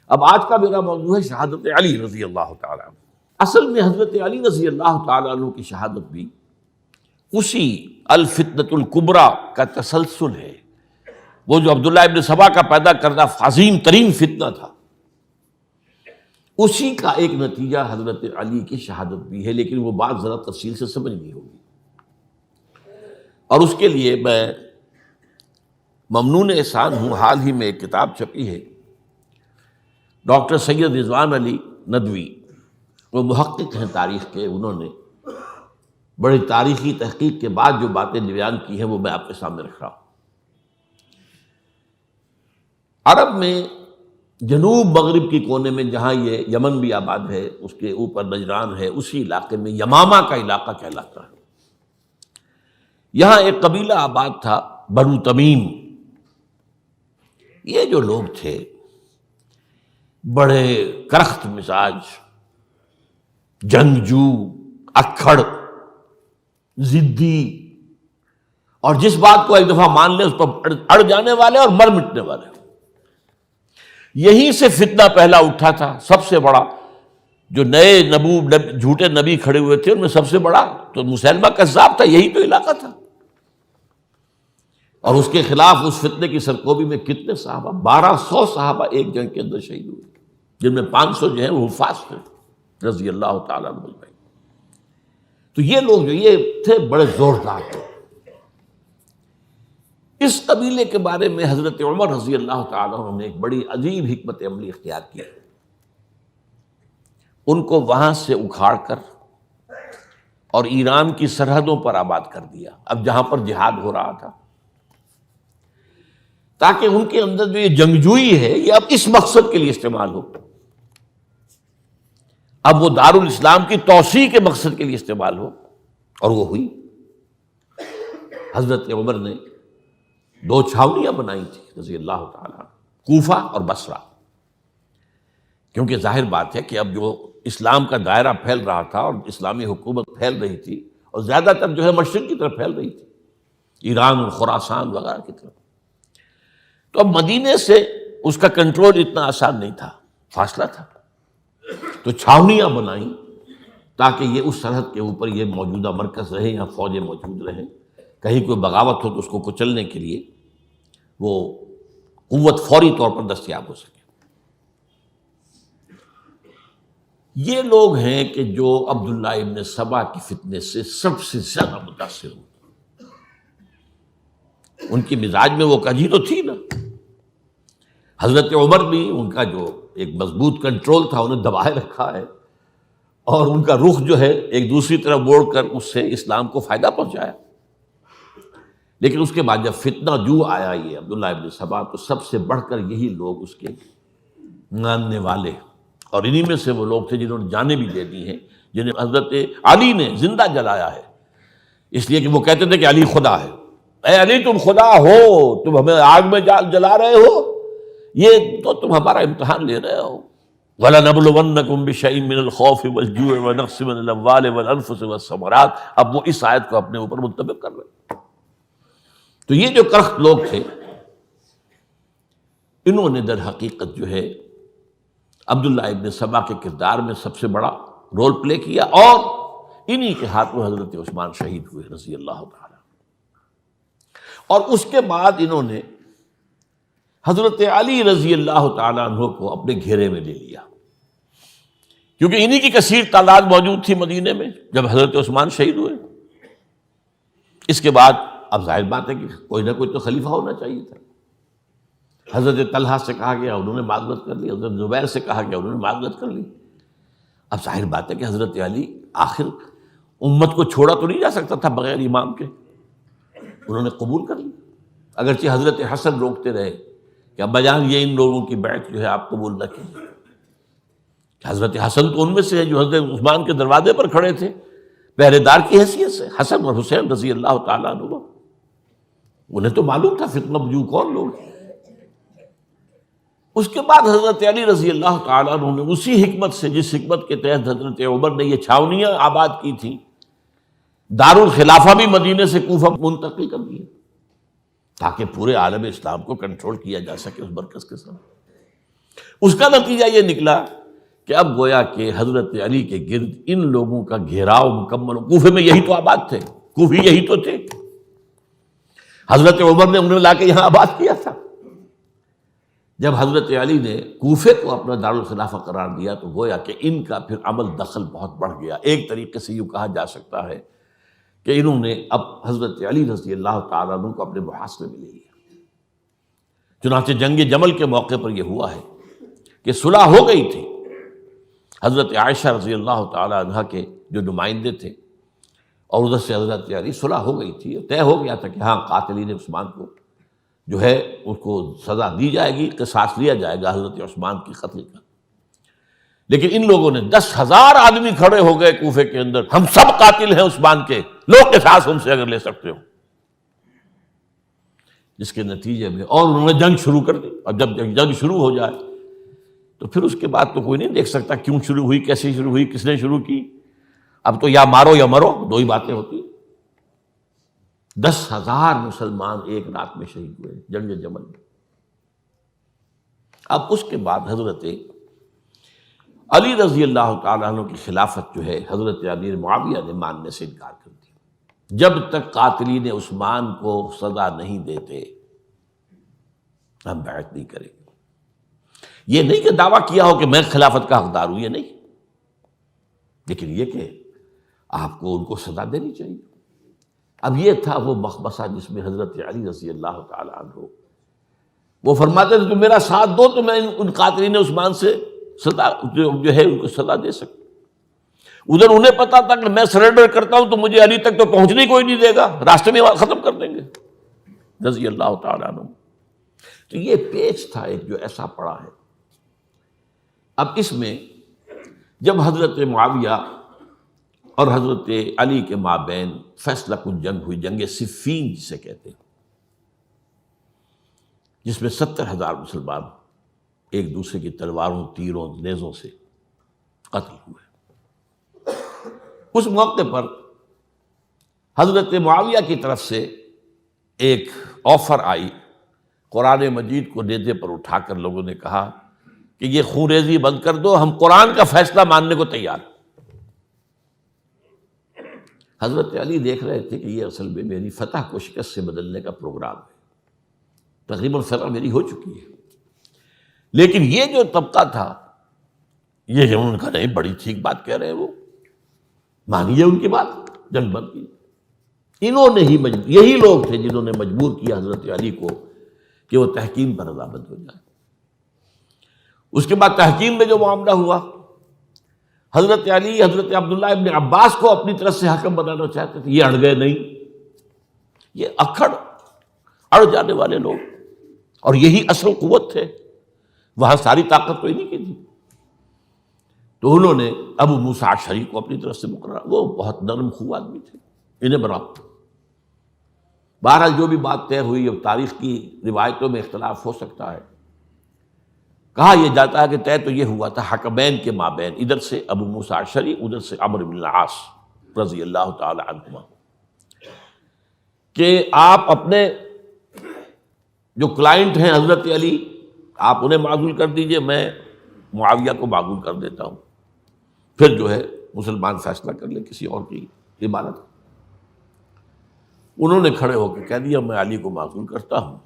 اب آج کا میرا موضوع ہے شہادت علی رضی اللہ تعالیٰ عنہ۔ اصل میں حضرت علی رضی اللہ تعالیٰ عنہ کی شہادت بھی اسی الفتنۃ الکبریٰ کا تسلسل ہے۔ وہ جو عبداللہ ابن سبا کا پیدا کردہ عظیم ترین فتنہ تھا، اسی کا ایک نتیجہ حضرت علی کی شہادت بھی ہے، لیکن وہ بات ذرا تفصیل سے سمجھنی ہوگی۔ اور اس کے لیے میں ممنون احسان ہوں، حال ہی میں ایک کتاب چھپی ہے، ڈاکٹر سید رضوان علی ندوی، وہ محقق ہیں تاریخ کے، انہوں نے بڑی تاریخی تحقیق کے بعد جو باتیں بیان کی ہیں وہ میں آپ کے سامنے رکھ رہا ہوں۔ عرب میں جنوب مغرب کی کونے میں، جہاں یہ یمن بھی آباد ہے، اس کے اوپر نجران ہے، اسی علاقے میں یمامہ کا علاقہ کہلاتا ہے۔ یہاں ایک قبیلہ آباد تھا، بنو تمیم۔ یہ جو لوگ تھے بڑے کرخت مزاج، جنگجو، اکھڑ، ضدی، اور جس بات کو ایک دفعہ مان لے اس پر اڑ جانے والے اور مر مٹنے والے۔ یہیں سے فتنہ پہلا اٹھا تھا۔ سب سے بڑا جو نئے جھوٹے نبی کھڑے ہوئے تھے ان میں سب سے بڑا تو مسیلمہ کذاب تھا، یہی تو علاقہ تھا۔ اور اس کے خلاف اس فتنے کی سرکوبی میں کتنے صحابہ، 1200 صحابہ ایک جنگ کے اندر شہید ہوئے، جن میں 500 جو ہیں وہ حفاظ تھے رضی اللہ تعالیٰ عنہ۔ تو یہ لوگ جو یہ تھے بڑے زوردار تھے۔ اس قبیلے کے بارے میں حضرت عمر رضی اللہ تعالیٰ عنہ نے ایک بڑی عجیب حکمت عملی اختیار کی۔ ان کو وہاں سے اکھاڑ کر اور ایران کی سرحدوں پر آباد کر دیا، اب جہاں پر جہاد ہو رہا تھا، تاکہ ان کے اندر جو یہ جنگجوئی ہے یہ اب اس مقصد کے لیے استعمال ہو، اب وہ دارالاسلام کی توسیع کے مقصد کے لیے استعمال ہو۔ اور وہ ہوئی۔ حضرت عمر نے 2 چھاونیاں بنائی تھی رضی اللہ تعالیٰ، کوفہ اور بصرہ، کیونکہ ظاہر بات ہے کہ اب جو اسلام کا دائرہ پھیل رہا تھا اور اسلامی حکومت پھیل رہی تھی، اور زیادہ تر جو ہے مشرق کی طرف پھیل رہی تھی، ایران اور خراسان وغیرہ کی طرف، تو اب مدینے سے اس کا کنٹرول اتنا آسان نہیں تھا، فاصلہ تھا۔ تو چھاونیاں بنائیں تاکہ یہ اس سرحد کے اوپر یہ موجودہ مرکز رہے، یہاں فوجیں موجود رہیں، کہیں کوئی بغاوت ہو تو اس کو کچلنے کے لیے وہ قوت فوری طور پر دستیاب ہو سکے۔ یہ لوگ ہیں کہ جو عبداللہ ابن سبا کی فتنے سے سب سے زیادہ متاثر ہوئے۔ ان کی مزاج میں وہ کجی تو تھی نا۔ حضرت عمر بھی ان کا جو ایک مضبوط کنٹرول تھا انہیں دبائے رکھا ہے، اور ان کا رخ جو ہے ایک دوسری طرف موڑ کر اس سے اسلام کو فائدہ پہنچایا۔ لیکن اس کے بعد جب فتنہ جو آیا یہ عبداللہ ابن سبا، تو سب سے بڑھ کر یہی لوگ اس کے ماننے والے، اور انہی میں سے وہ لوگ تھے جنہوں نے جانیں بھی دے دی ہیں، جنہیں حضرت علی نے زندہ جلایا ہے، اس لیے کہ وہ کہتے تھے کہ علی خدا ہے۔ اے علی تم خدا ہو، تم ہمیں آگ میں جلا رہے ہو، یہ تو تم ہمارا امتحان لے رہے ہو۔ وَلَنَبْلُوَنَّكُمْ بِشَيْءٍ مِّنَ الْخَوْفِ وَالْجُوعِ وَنَقْصٍ مِّنَ الْأَمْوَالِ وَالْأَنفُسِ وَالثَّمَرَاتِ۔ اب وہ اس آیت کو اپنے اوپر منطبق کر رہے ہیں۔ تو یہ جو کرخت لوگ تھے، انہوں نے در حقیقت جو ہے عبداللہ ابن سبا کے کردار میں سب سے بڑا رول پلے کیا، اور انہی کے ہاتھوں حضرت عثمان شہید ہوئے رضی اللہ تعالیٰ۔ اور اس کے بعد انہوں نے حضرت علی رضی اللہ تعالیٰ عنہ کو اپنے گھیرے میں لے لیا، کیونکہ انہی کی کثیر تعداد موجود تھی مدینے میں جب حضرت عثمان شہید ہوئے۔ اس کے بعد اب ظاہر بات ہے کہ کوئی نہ کوئی تو خلیفہ ہونا چاہیے تھا۔ حضرت طلحہ سے کہا گیا، انہوں نے معذرت کر لی، حضرت زبیر سے کہا گیا، انہوں نے معذرت کر لی۔ اب ظاہر بات ہے کہ حضرت علی آخر امت کو چھوڑا تو نہیں جا سکتا تھا بغیر امام کے، انہوں نے قبول کر لی، اگرچہ حضرت حسن روکتے رہے کہ ابا جان یہ ان لوگوں کی بیعت جو ہے آپ قبول نہ کیجیے۔ حضرت حسن تو ان میں سے ہیں جو حضرت عثمان کے دروازے پر کھڑے تھے پہرے دار کی حیثیت سے، حسن اور حسین رضی اللہ تعالیٰ عنہ، انہیں تو معلوم تھا فتنہ جو کون لوگ ہیں۔ اس کے بعد حضرت علی رضی اللہ تعالیٰ عنہ نے اسی حکمت سے، جس حکمت کے تحت حضرت عمر نے یہ چھاونیاں آباد کی تھیں، دارالخلافہ بھی مدینے سے کوفہ منتقل کر دیا تاکہ پورے عالم اسلام کو کنٹرول کیا جا سکے اس مرکز کے ساتھ۔ اس کا نتیجہ یہ نکلا کہ اب گویا کہ حضرت علی کے گرد ان لوگوں کا گھیراؤ مکمل. کوفے میں یہی تو آباد تھے، کوفی یہی تو تھے. حضرت عمر نے انہیں لا کے یہاں آباد کیا تھا. جب حضرت علی نے کوفے کو اپنا دارالخلافہ قرار دیا تو گویا کہ ان کا پھر عمل دخل بہت بڑھ گیا. ایک طریقے سے یوں کہا جا سکتا ہے کہ انہوں نے اب حضرت علی رضی اللہ تعالیٰ عنہ کو اپنے محاصرے میں لے لیا. چنانچہ جنگ جمل کے موقع پر یہ ہوا ہے کہ صلح ہو گئی تھی. حضرت عائشہ رضی اللہ تعالیٰ عنہ کے جو نمائندے تھے اور ادھر سے حضرت علی، صلح ہو گئی تھی. طے ہو گیا تھا کہ ہاں قاتلین عثمان کو جو ہے اس کو سزا دی جائے گی، قصاص لیا جائے گا حضرت عثمان کی قتل کا. لیکن ان لوگوں نے 10,000 آدمی کھڑے ہو گئے کوفے کے اندر، ہم سب قاتل ہیں عثمان کے، لو قصاص ہم سے اگر لے سکتے ہو. جس کے نتیجے میں اور انہوں نے جنگ شروع کر دی. اور جب جنگ شروع ہو جائے تو پھر اس کے بعد تو کوئی نہیں دیکھ سکتا کیوں شروع ہوئی، کیسے شروع ہوئی، کس نے شروع کی. اب تو یا مارو یا مرو، دو ہی باتیں ہوتی. 10,000 مسلمان ایک رات میں شہید ہوئے جنگ جمل میں. اب اس کے بعد حضرت علی رضی اللہ تعالیٰ عنہ کی خلافت جو ہے حضرت امیر معاویہ نے ماننے سے انکار کر دیا. جب تک قاتلین عثمان کو سزا نہیں دیتے ہم بیعت نہیں کریں گے. یہ نہیں کہ دعویٰ کیا ہو کہ میں خلافت کا حقدار ہوں، یہ نہیں، لیکن یہ کہ آپ کو ان کو سزا دینی چاہیے. اب یہ تھا وہ مخمصہ جس میں حضرت علی رضی اللہ تعالیٰ عنہ وہ فرماتے تھے کہ میرا ساتھ دو تو میں ان قاتلین عثمان سے سزا جو ہے ان کو سزا دے سکتا. ادھر انہیں پتا تھا کہ میں سرنڈر کرتا ہوں تو مجھے علی تک تو پہنچنے کوئی نہیں دے گا، راستے میں ختم کر دیں گے رضی اللہ تعالیٰ عنہ. تو یہ پیچ تھا ایک جو ایسا پڑا ہے. اب اس میں جب حضرت معاویہ اور حضرت علی کے مابین فیصلہ کن جنگ ہوئی، جنگ صفین جسے کہتے ہیں، جس میں 70,000 مسلمان ایک دوسرے کی تلواروں، تیروں، نیزوں سے قتل ہوئے. اس موقع پر حضرت معاویہ کی طرف سے ایک آفر آئی. قرآن مجید کو نیزے پر اٹھا کر لوگوں نے کہا کہ یہ خونریزی بند کر دو، ہم قرآن کا فیصلہ ماننے کو تیار. حضرت علی دیکھ رہے تھے کہ یہ اصل میں میری فتح کو شکست سے بدلنے کا پروگرام ہے. تقریباً فتح میری ہو چکی ہے، لیکن یہ جو طبقہ تھا یہ انہوں نے کہا نہیں، بڑی ٹھیک بات کہہ رہے ہیں، وہ مانیے ان کی بات، جنگ بند کی. انہوں نے ہی یہی لوگ تھے جنہوں نے مجبور کیا حضرت علی کو کہ وہ تحکیم پر رضامند ہو جائے. اس کے بعد تحکیم میں جو معاملہ ہوا، حضرت علی حضرت عبداللہ ابن عباس کو اپنی طرف سے حکم بنانا چاہتے تھے. یہ اڑ گئے نہیں. یہ اڑ جانے والے لوگ، اور یہی اصل قوت تھے. وہاں ساری طاقت تو انہیں کی تھی. تو انہوں نے ابو موسیٰ اشعری کو اپنی طرف سے مقررہ، وہ بہت نرم خو آدمی تھے، انہیں بنا. بہرحال جو بھی بات طے ہوئی، اب تاریخ کی روایتوں میں اختلاف ہو سکتا ہے. کہا یہ جاتا ہے کہ طے تو یہ ہوا تھا حکمین کے مابین، ادھر سے ابو موسیٰ اشعری، ادھر سے عمرو بن العاص رضی اللہ تعالی عنہما، کہ آپ اپنے جو کلائنٹ ہیں حضرت علی، آپ انہیں معزول کر دیجئے، میں معاویہ کو معزول کر دیتا ہوں. پھر جو ہے مسلمان فیصلہ کر لیں کسی اور کی عبادت. انہوں نے کھڑے ہو کے کہہ دیا میں علی کو معزول کرتا ہوں،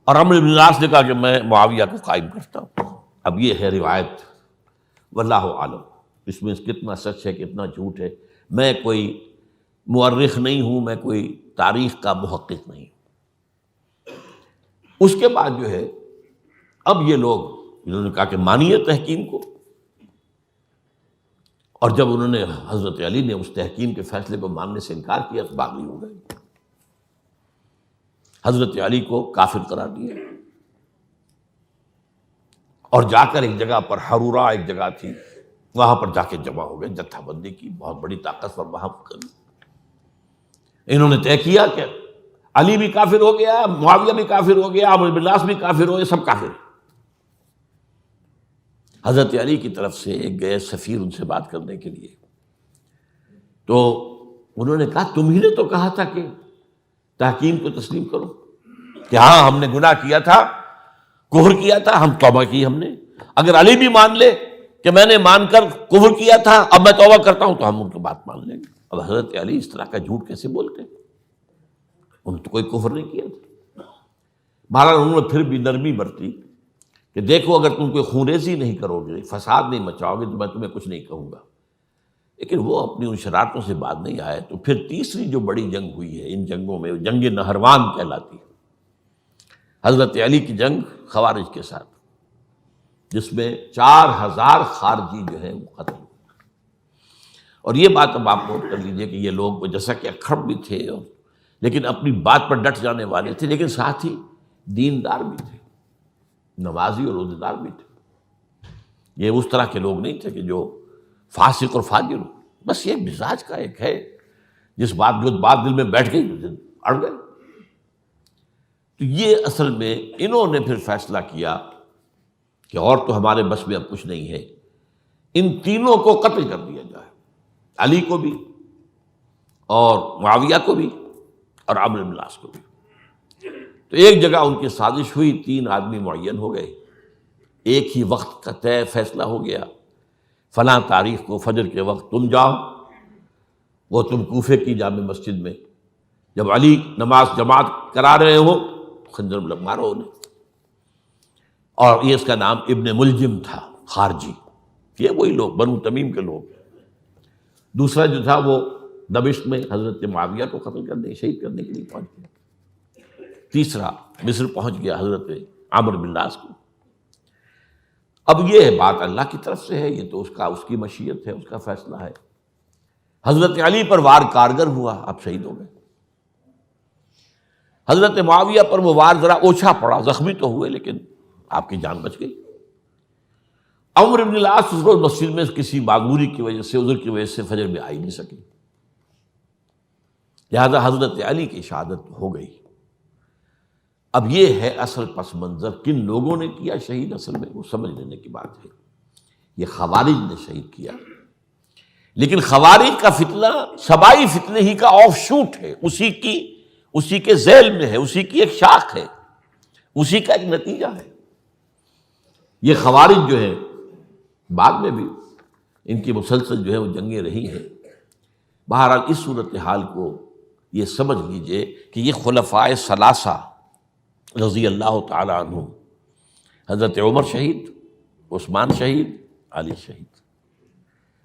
اور عمرو بن العاص نے کہا کہ میں معاویہ کو قائم کرتا ہوں. اب یہ ہے روایت، واللہ عالم اس میں کتنا سچ ہے کتنا جھوٹ ہے. میں کوئی مورخ نہیں ہوں، میں کوئی تاریخ کا محقق نہیں. اس کے بعد جو ہے اب یہ لوگ انہوں نے کہا کہ مانیے تحکیم کو، اور جب انہوں نے حضرت علی نے اس تحکیم کے فیصلے کو ماننے سے انکار کیا تو باغی ہو گئے. حضرت علی کو کافر قرار دیا، اور جا کر ایک جگہ پر حرورہ ایک جگہ تھی، وہاں پر جا کے جمع ہو گئے، جتھا بندی کی، بہت بڑی طاقت پر وہاں کر. انہوں نے طے کیا کہ علی بھی کافر ہو گیا، معاویہ بھی کافر ہو گیا، عمرو بن العاص بھی کافر ہو گئے، سب کافر. حضرت علی کی طرف سے ایک گئے سفیر ان سے بات کرنے کے لیے، تو انہوں نے کہا تم ہی نے تو کہا تھا کہ تحکیم کو تسلیم کرو، کہ ہاں ہم نے گناہ کیا تھا، کفر کیا تھا، ہم توبہ کی ہم نے. اگر علی بھی مان لے کہ میں نے مان کر کفر کیا تھا، اب میں توبہ کرتا ہوں، تو ہم ان کی بات مان لیں گے. اب حضرت علی اس طرح کا جھوٹ کیسے بولتے ہیں؟ انہوں نے تو کوئی کفر نہیں کیا تھا. بہرحال انہوں نے پھر بھی نرمی برتی کہ دیکھو اگر تم کوئی خونریزی نہیں کرو گے، فساد نہیں مچاؤ گے، تو میں تمہیں کچھ نہیں کہوں گا. لیکن وہ اپنی ان شرارتوں سے بعد نہیں آئے. تو پھر تیسری جو بڑی جنگ ہوئی ہے ان جنگوں میں، جنگ نہروان کہلاتی ہے، حضرت علی کی جنگ خوارج کے ساتھ، جس میں 4000 خارجی جو ہے وہ قتل ہوئے. اور یہ بات اب آپ نوٹ کر لیجئے کہ یہ لوگ جیسا کہ اکھڑ بھی تھے لیکن اپنی بات پر ڈٹ جانے والے تھے، لیکن ساتھ ہی دیندار بھی تھے، نمازی اور روزہ دار بھی تھے. یہ اس طرح کے لوگ نہیں تھے کہ جو فاسق اور فاجر ہو. بس یہ مزاج کا ایک ہے، جو بات دل میں بیٹھ گئی اڑ گئے. تو یہ اصل میں انہوں نے پھر فیصلہ کیا کہ اور تو ہمارے بس میں اب کچھ نہیں ہے، ان تینوں کو قتل کر دیا جائے، علی کو بھی اور معاویہ کو بھی اور عمرو بن العاص کو بھی. تو ایک جگہ ان کی سازش ہوئی، 3 آدمی معین ہو گئے، ایک ہی وقت کا طے فیصلہ ہو گیا، فلاں تاریخ کو فجر کے وقت تم جاؤ، وہ تم کوفے کی جامع مسجد میں، جب علی نماز جماعت کرا رہے ہو خنجر مارو انہیں. اور یہ اس کا نام ابن ملجم تھا، خارجی، یہ وہی لوگ بنو تمیم کے لوگ. دوسرا جو تھا وہ دمشق میں حضرت معاویہ کو قتل کرنے، شہید کرنے کے لیے پہنچ گیا. تیسرا مصر پہنچ گیا حضرت عمرو بن العاص کو. اب یہ بات اللہ کی طرف سے ہے، یہ تو اس کی مشیت ہے، اس کا فیصلہ ہے. حضرت علی پر وار کارگر ہوا، آپ شہید ہو گئے. حضرت معاویہ پر وہ وار ذرا اوچھا پڑا، زخمی تو ہوئے لیکن آپ کی جان بچ گئی. عمرو بن العاص اس روز مسجد میں کسی معذوری کی وجہ سے، عذر کی وجہ سے فجر میں آئی نہیں سکی، لہذا حضرت علی کی شہادت ہو گئی. اب یہ ہے اصل پس منظر، کن لوگوں نے کیا شہید اصل میں وہ سمجھ لینے کی بات ہے. یہ خوارج نے شہید کیا، لیکن خوارج کا فتنہ سبائی فتنے ہی کا آف شوٹ ہے، اسی کے ذیل میں ہے، اسی کی ایک شاخ ہے، اسی کا ایک نتیجہ ہے. یہ خوارج جو ہے بعد میں بھی ان کی مسلسل جو ہے وہ جنگیں رہی ہیں. بہرحال اس صورتحال کو یہ سمجھ لیجئے کہ یہ خلفائے ثلاثہ رضی اللہ تعالی عنہ، حضرت عمر شہید، عثمان شہید، علی شہید.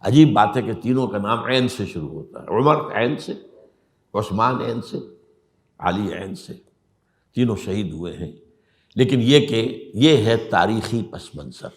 عجیب بات ہے کہ تینوں کا نام عین سے شروع ہوتا ہے، عمر عین سے، عثمان عین سے، علی عین سے. تینوں شہید ہوئے ہیں. لیکن یہ کہ یہ ہے تاریخی پس منظر.